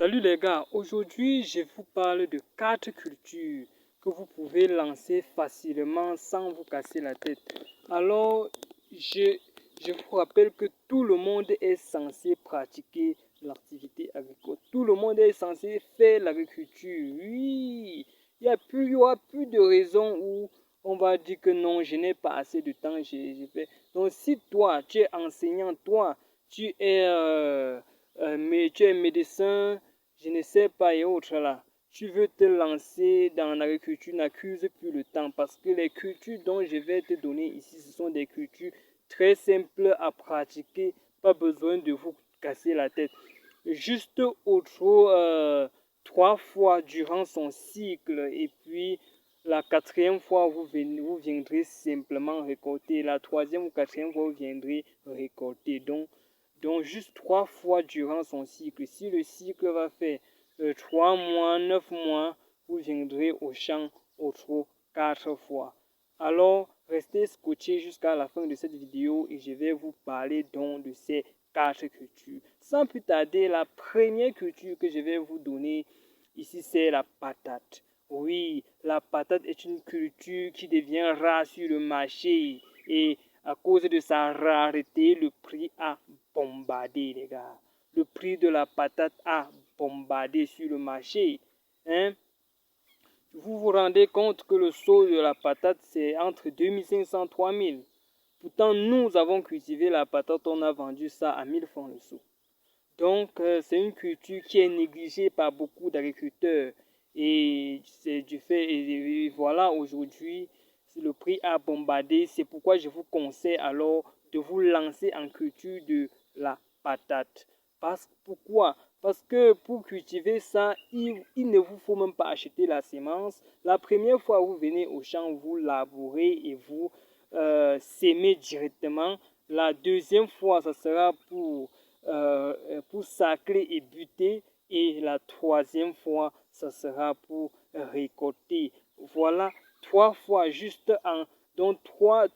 Salut les gars, aujourd'hui je vous parle de 4 cultures que vous pouvez lancer facilement sans vous casser la tête. Alors, je vous rappelle que tout le monde est censé pratiquer l'activité agricole. Tout le monde est censé faire l'agriculture. Oui, il y aura plus de raisons où on va dire que non, je n'ai pas assez de temps, je fais. Donc si toi, tu es enseignant, toi, mais tu es médecin, je ne sais pas et autres là. Tu veux te lancer dans l'agriculture, n'accuse plus le temps parce que les cultures dont je vais te donner ici, ce sont des cultures très simples à pratiquer, pas besoin de vous casser la tête. Juste trois fois durant son cycle et puis la quatrième fois vous viendrez simplement récolter, la troisième ou quatrième fois vous viendrez récolter. Donc juste trois fois durant son cycle. Si le cycle va faire 3 mois, 9 mois, vous viendrez au champ autre quatre fois. Alors, restez scotché jusqu'à la fin de cette vidéo et je vais vous parler donc de ces 4 cultures. Sans plus tarder, la première culture que je vais vous donner ici, c'est la patate. Oui, la patate est une culture qui devient rare sur le marché et à cause de sa rareté, le prix a bombardé, les gars. Le prix de la patate a bombardé sur le marché. Hein? Vous vous rendez compte que le saut de la patate, c'est entre 2500 et 3000. Pourtant, nous avons cultivé la patate, on a vendu ça à 1000 francs le saut. Donc, c'est une culture qui est négligée par beaucoup d'agriculteurs. Et c'est du fait, et voilà, aujourd'hui, le prix a bombardé. C'est pourquoi je vous conseille alors de vous lancer en culture de la patate. Pourquoi? Parce que pour cultiver ça, il ne vous faut même pas acheter la semence. La première fois, vous venez au champ, vous labourez et vous sémez directement. La deuxième fois, ça sera pour sacler et buter. Et la troisième fois, ça sera pour récolter. Voilà, trois fois juste en... Donc,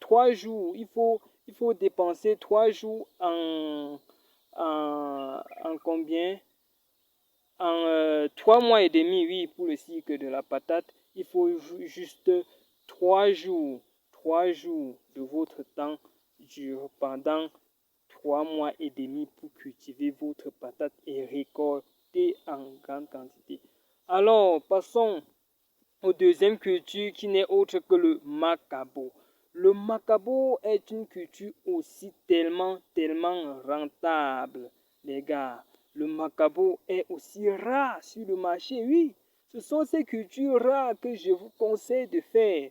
trois jours, il faut dépenser 3 jours en combien? En 3 mois et demi, oui, pour le cycle de la patate. Il faut juste 3 jours, 3 jours de votre temps pendant 3 mois et demi pour cultiver votre patate et récolter en grande quantité. Alors, passons au deuxième culture qui n'est autre que le macabo. Le macabo est une culture aussi tellement rentable, les gars. Le macabo est aussi rare sur le marché, oui. Ce sont ces cultures rares que je vous conseille de faire.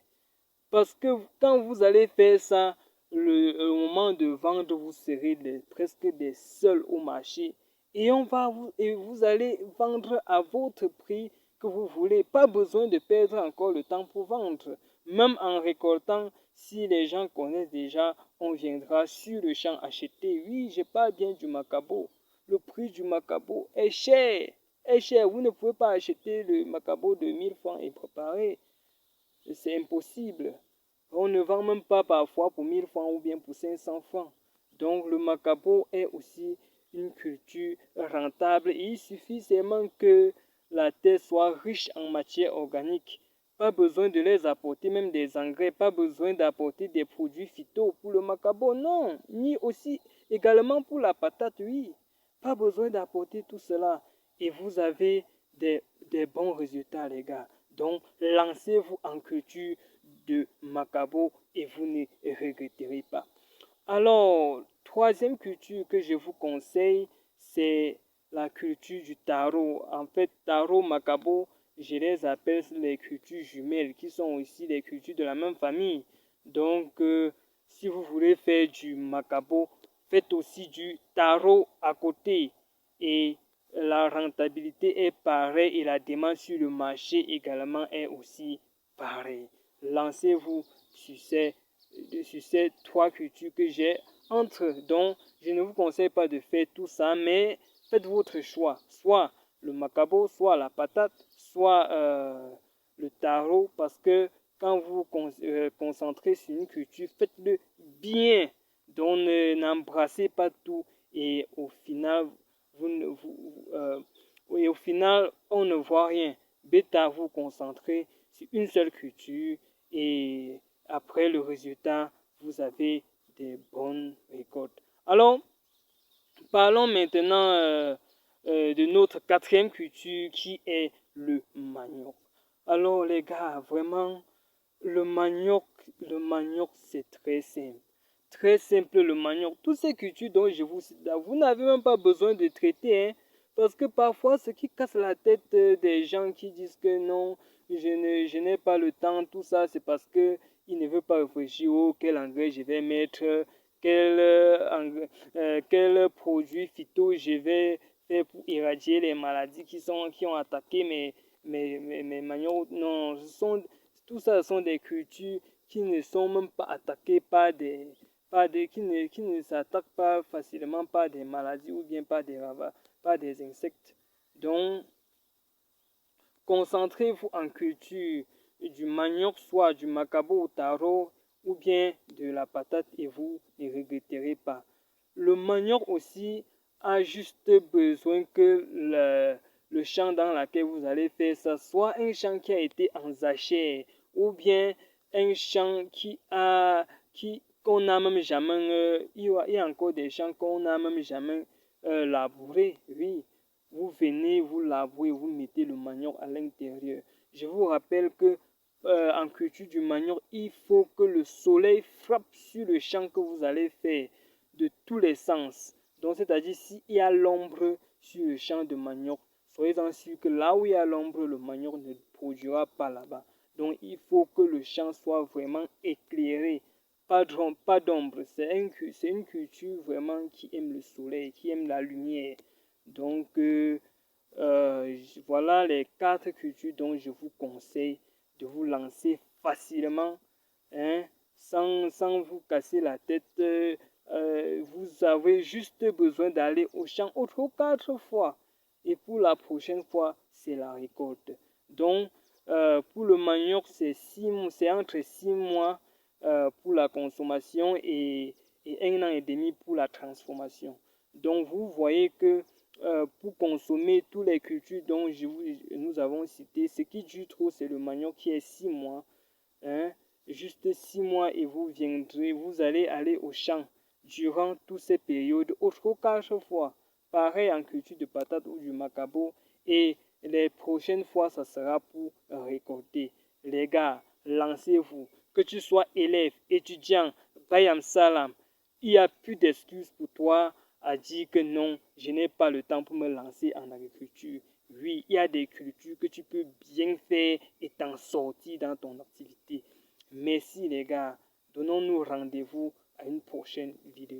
Parce que quand vous allez faire ça, au moment de vendre, vous serez presque des seuls au marché. Et vous allez vendre à votre prix que vous voulez. Pas besoin de perdre encore le temps pour vendre. Même en récoltant, si les gens connaissent déjà, on viendra sur le champ acheter. Oui, je parle bien du macabo. Le prix du macabo est cher. Est cher. Vous ne pouvez pas acheter le macabo de 1000 francs et préparer. C'est impossible. On ne vend même pas parfois pour 1000 francs ou bien pour 500 francs. Donc le macabo est aussi une culture rentable. Et il suffit seulement que la terre soit riche en matière organique. Pas besoin de les apporter même des engrais, pas besoin d'apporter des produits phyto pour le macabo, non. Ni aussi également pour la patate, oui. Pas besoin d'apporter tout cela. Et vous avez des bons résultats, les gars. Donc, lancez-vous en culture de macabo et vous ne regretterez pas. Alors, troisième culture que je vous conseille, c'est la culture du taro. En fait, taro, macabo, je les appelle les cultures jumelles, qui sont aussi des cultures de la même famille. Donc, si vous voulez faire du macabo, faites aussi du taro à côté. Et la rentabilité est pareille et la demande sur le marché également est aussi pareille. Lancez-vous sur ces trois cultures que j'ai entre. Donc, je ne vous conseille pas de faire tout ça, mais faites votre choix. Soit le macabo, soit la patate, soit le taro, parce que quand vous concentrez sur une culture, faites-le bien. Donc, n'embrassez pas tout et au final, et au final, on ne voit rien. Bêta, vous concentrez sur une seule culture et après le résultat, vous avez des bonnes récoltes. Alors, parlons maintenant de notre quatrième culture qui est le manioc. Alors les gars, vraiment, le manioc, c'est très simple. Très simple le manioc. Toutes ces cultures dont je vous cite là, vous n'avez même pas besoin de traiter, hein, parce que parfois, ce qui casse la tête des gens qui disent que non, je n'ai pas le temps, tout ça, c'est parce que ils ne veulent pas réfléchir au quel engrais je vais mettre, quel produit phyto je vais faire pour éradiquer les maladies qui ont attaqué mes maniocs. Non, tout ça sont des cultures qui ne sont même pas attaquées qui ne s'attaquent pas facilement par des maladies ou bien par des insectes. Donc, concentrez-vous en culture du manioc, soit du macabo ou taro, ou bien de la patate et vous ne regretterez pas. Le manioc aussi a juste besoin que le champ dans lequel vous allez faire ça soit un champ qui a été en jachère ou bien un champ qu'on n'a même jamais, il y a encore des champs qu'on n'a même jamais labouré, oui. Vous venez, vous labourez, vous mettez le manioc à l'intérieur. Je vous rappelle que en culture du manioc, il faut que le soleil frappe sur le champ que vous allez faire de tous les sens. Donc, c'est-à-dire, s'il y a l'ombre sur le champ de manioc, soyez-en sûr que là où il y a l'ombre, le manioc ne produira pas là-bas. Donc, il faut que le champ soit vraiment éclairé. Pas d'ombre. C'est une culture vraiment qui aime le soleil, qui aime la lumière. Donc, voilà les 4 cultures dont je vous conseille de vous lancer facilement, hein, sans vous casser la tête. Vous avez juste besoin d'aller au champ autre 4 fois. Et pour la prochaine fois, c'est la récolte. Donc, pour le manioc, c'est entre 6 mois pour la consommation et 1 an et demi pour la transformation. Donc, vous voyez que pour consommer toutes les cultures dont nous avons cité, ce qui dure trop, c'est le manioc qui est 6 mois. Hein, juste 6 mois et vous allez aller au champ durant toutes ces périodes, autre 4 fois. Pareil en culture de patate ou du macabo. Et les prochaines fois, ça sera pour récolter. Les gars, lancez-vous. Que tu sois élève, étudiant, Bayam Salam, il n'y a plus d'excuses pour toi à dire que non, je n'ai pas le temps pour me lancer en agriculture. Oui, il y a des cultures que tu peux bien faire et t'en sortir dans ton activité. Merci les gars. Donnons-nous rendez-vous à une prochaine vidéo.